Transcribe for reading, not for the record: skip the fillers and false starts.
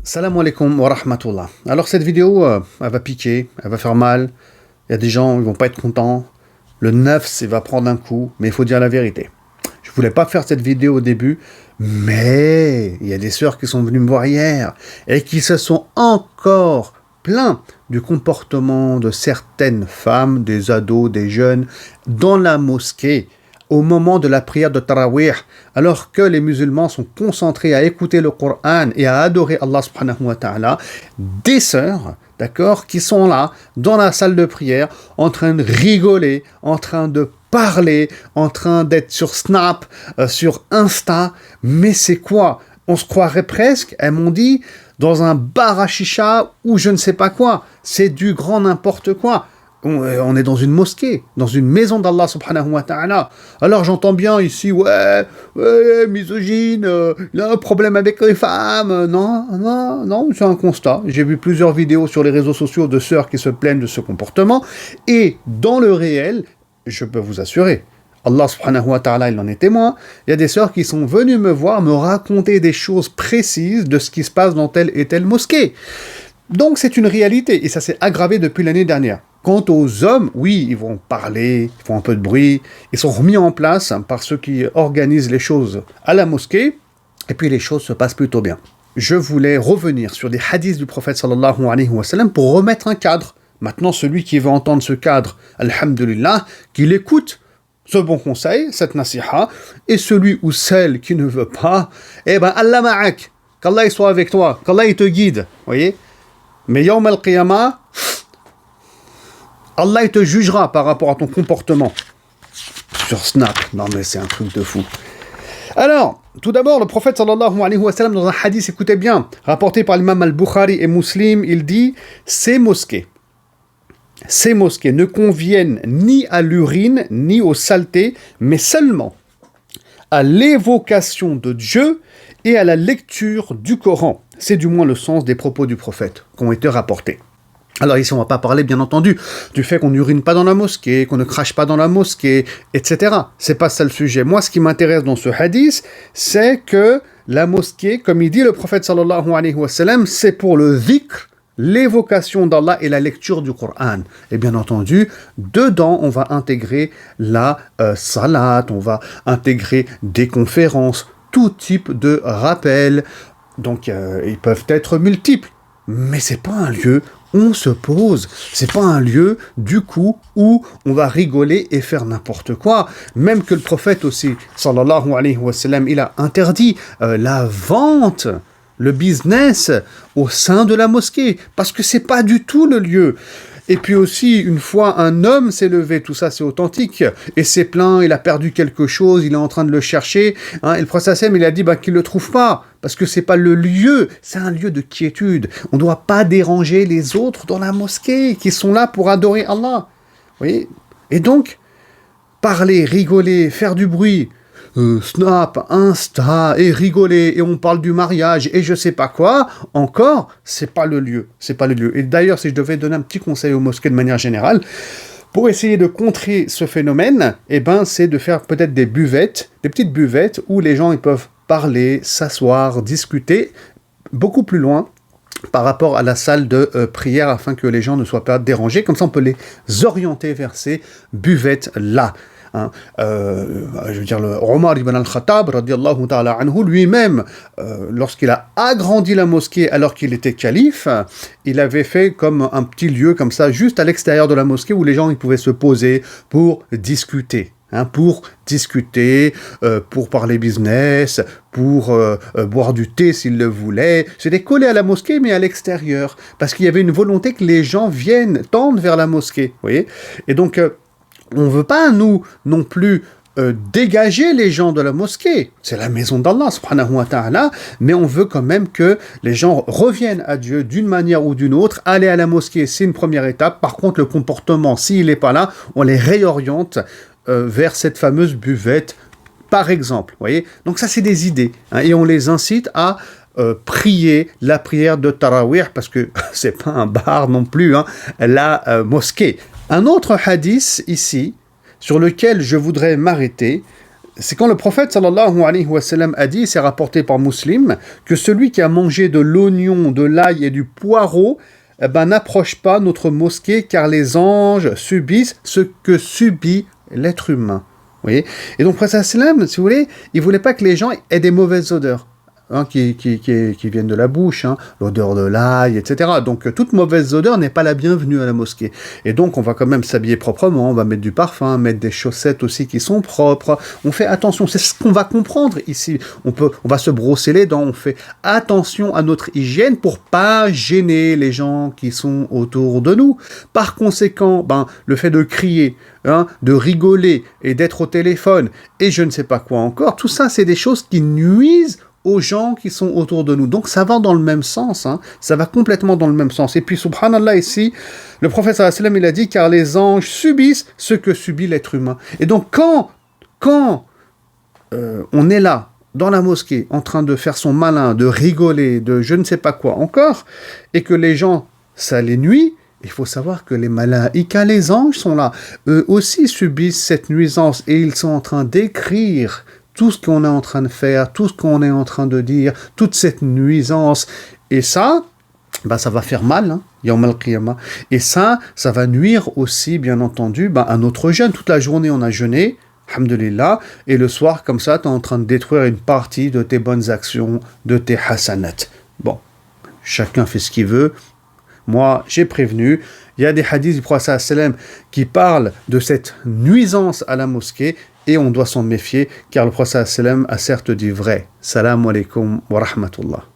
Salam alaikum wa rahmatullah. Alors cette vidéo, elle va piquer, elle va faire mal. Il y a des gens, ils vont pas être contents. Le nafs, il va prendre un coup, mais il faut dire la vérité. Je voulais pas faire cette vidéo au début, mais il y a des sœurs qui sont venues me voir hier et qui se sont encore plaints du comportement de certaines femmes, des ados, des jeunes, dans la mosquée, au moment de la prière de Tarawih, alors que les musulmans sont concentrés à écouter le Coran et à adorer Allah subhanahu wa ta'ala, des sœurs, d'accord, qui sont là, dans la salle de prière, en train de rigoler, en train de parler, en train d'être sur Snap, sur Insta, mais c'est quoi? On se croirait presque, elles m'ont dit, dans un bar à chicha ou je ne sais pas quoi. C'est du grand n'importe quoi. On est dans une mosquée, dans une maison d'Allah subhanahu wa ta'ala. Alors j'entends bien ici, ouais, misogyne, il a un problème avec les femmes. Non, c'est un constat. J'ai vu plusieurs vidéos sur les réseaux sociaux de sœurs qui se plaignent de ce comportement. Et dans le réel, je peux vous assurer, Allah subhanahu wa ta'ala, il en est témoin. Il y a des sœurs qui sont venues me voir, me raconter des choses précises de ce qui se passe dans telle et telle mosquée. Donc c'est une réalité, et ça s'est aggravé depuis l'année dernière. Quant aux hommes, oui, ils vont parler, ils font un peu de bruit, ils sont remis en place par ceux qui organisent les choses à la mosquée, et puis les choses se passent plutôt bien. Je voulais revenir sur des hadiths du prophète sallallahu alayhi wa sallam pour remettre un cadre. Maintenant, celui qui veut entendre ce cadre, alhamdulillah, qu'il écoute ce bon conseil, cette nasiha, et celui ou celle qui ne veut pas, eh ben, Allah ma'ak, qu'Allah soit avec toi, qu'Allah te guide, voyez. Mais yawm al-qiyamah, Allah il te jugera par rapport à ton comportement sur Snap. Non mais c'est un truc de fou. Alors, tout d'abord, le prophète sallallahu alayhi wa sallam, dans un hadith, écoutez bien, rapporté par l'imam al-Bukhari et Muslim, il dit « Ces mosquées ne conviennent ni à l'urine, ni aux saletés, mais seulement à l'évocation de Dieu et à la lecture du Coran. » C'est du moins le sens des propos du prophète qui ont été rapportés. Alors ici, on ne va pas parler, bien entendu, du fait qu'on n'urine pas dans la mosquée, qu'on ne crache pas dans la mosquée, etc. C'est pas ça le sujet. Moi, ce qui m'intéresse dans ce hadith, c'est que la mosquée, comme il dit le prophète sallallahu alayhi wa sallam, c'est pour le dhikr, l'évocation d'Allah et la lecture du Coran. Et bien entendu, dedans, on va intégrer la salat, on va intégrer des conférences, tout type de rappel. Donc, ils peuvent être multiples. Mais c'est pas un lieu où on se pose. C'est pas un lieu, du coup, où on va rigoler et faire n'importe quoi. Même que le prophète aussi, sallallahu alayhi wa sallam, il a interdit la vente, le business au sein de la mosquée. Parce que c'est pas du tout le lieu. Et puis aussi, une fois un homme s'est levé, tout ça c'est authentique, et s'est plaint, il a perdu quelque chose, il est en train de le chercher, et le prophète il a dit qu'il ne le trouve pas, parce que c'est pas le lieu, c'est un lieu de quiétude. On ne doit pas déranger les autres dans la mosquée, qui sont là pour adorer Allah. Vous voyez ? Et donc, parler, rigoler, faire du bruit, Snap, Insta, et rigoler, et on parle du mariage, et je sais pas quoi, encore, c'est pas le lieu. Et d'ailleurs, si je devais donner un petit conseil aux mosquées de manière générale, pour essayer de contrer ce phénomène, c'est de faire peut-être des buvettes, des petites buvettes, où les gens ils peuvent parler, s'asseoir, discuter, beaucoup plus loin, par rapport à la salle de prière, afin que les gens ne soient pas dérangés. Comme ça, on peut les orienter vers ces buvettes-là. Je veux dire, le Omar ibn al-Khattab, radiallahu ta'ala anhu, lui-même, lorsqu'il a agrandi la mosquée alors qu'il était calife, il avait fait comme un petit lieu comme ça, juste à l'extérieur de la mosquée, où les gens ils pouvaient se poser pour discuter. Pour parler business, pour boire du thé s'ils le voulaient. C'était collé à la mosquée, mais à l'extérieur, parce qu'il y avait une volonté que les gens tendent vers la mosquée, vous voyez. Et donc, on ne veut pas, nous, non plus, dégager les gens de la mosquée. C'est la maison d'Allah, subhanahu wa ta'ala, mais on veut quand même que les gens reviennent à Dieu d'une manière ou d'une autre. Aller à la mosquée, c'est une première étape. Par contre, le comportement, s'il n'est pas là, on les réoriente vers cette fameuse buvette, par exemple. Voyez. Donc ça, c'est des idées. Et on les incite à prier la prière de Tarawih, parce que c'est pas un bar non plus, la mosquée. Un autre hadith ici, sur lequel je voudrais m'arrêter, c'est quand le prophète sallallahu alayhi wa sallam a dit, c'est rapporté par Muslim, que celui qui a mangé de l'oignon, de l'ail et du poireau, eh ben, n'approche pas notre mosquée car les anges subissent ce que subit l'être humain. Vous voyez? Et donc, le prophète sallallahu alayhi wa sallam, si vous voulez, il ne voulait pas que les gens aient des mauvaises odeurs. Qui viennent de la bouche, l'odeur de l'ail, etc. Donc toute mauvaise odeur n'est pas la bienvenue à la mosquée. Et donc on va quand même s'habiller proprement, on va mettre du parfum, mettre des chaussettes aussi qui sont propres. On fait attention, c'est ce qu'on va comprendre ici. On va se brosser les dents, on fait attention à notre hygiène pour pas gêner les gens qui sont autour de nous. Par conséquent, le fait de crier, de rigoler et d'être au téléphone et je ne sais pas quoi encore, tout ça c'est des choses qui nuisent aux gens qui sont autour de nous. Donc ça va dans le même sens, ça va complètement dans le même sens. Et puis subhanallah ici, le prophète sallallahu alayhi wa sallam il a dit car les anges subissent ce que subit l'être humain. Et donc quand on est là, dans la mosquée, en train de faire son malin, de rigoler, de je ne sais pas quoi encore, et que les gens, ça les nuit, il faut savoir que les malaïkas, les anges sont là. Eux aussi subissent cette nuisance et ils sont en train d'écrire tout ce qu'on est en train de faire, tout ce qu'on est en train de dire, toute cette nuisance. Et ça, ça va faire mal, Yawm al-Qiyamah. Et ça va nuire aussi, bien entendu, à notre jeûne. Toute la journée, on a jeûné, alhamdulillah, et le soir, comme ça, tu es en train de détruire une partie de tes bonnes actions, de tes hasanat. Bon, chacun fait ce qu'il veut. Moi, j'ai prévenu. Il y a des hadiths du prophète sallam qui parlent de cette nuisance à la mosquée et on doit s'en méfier car le prophète sallam a certes dit vrai. Salam alaikum wa rahmatullah.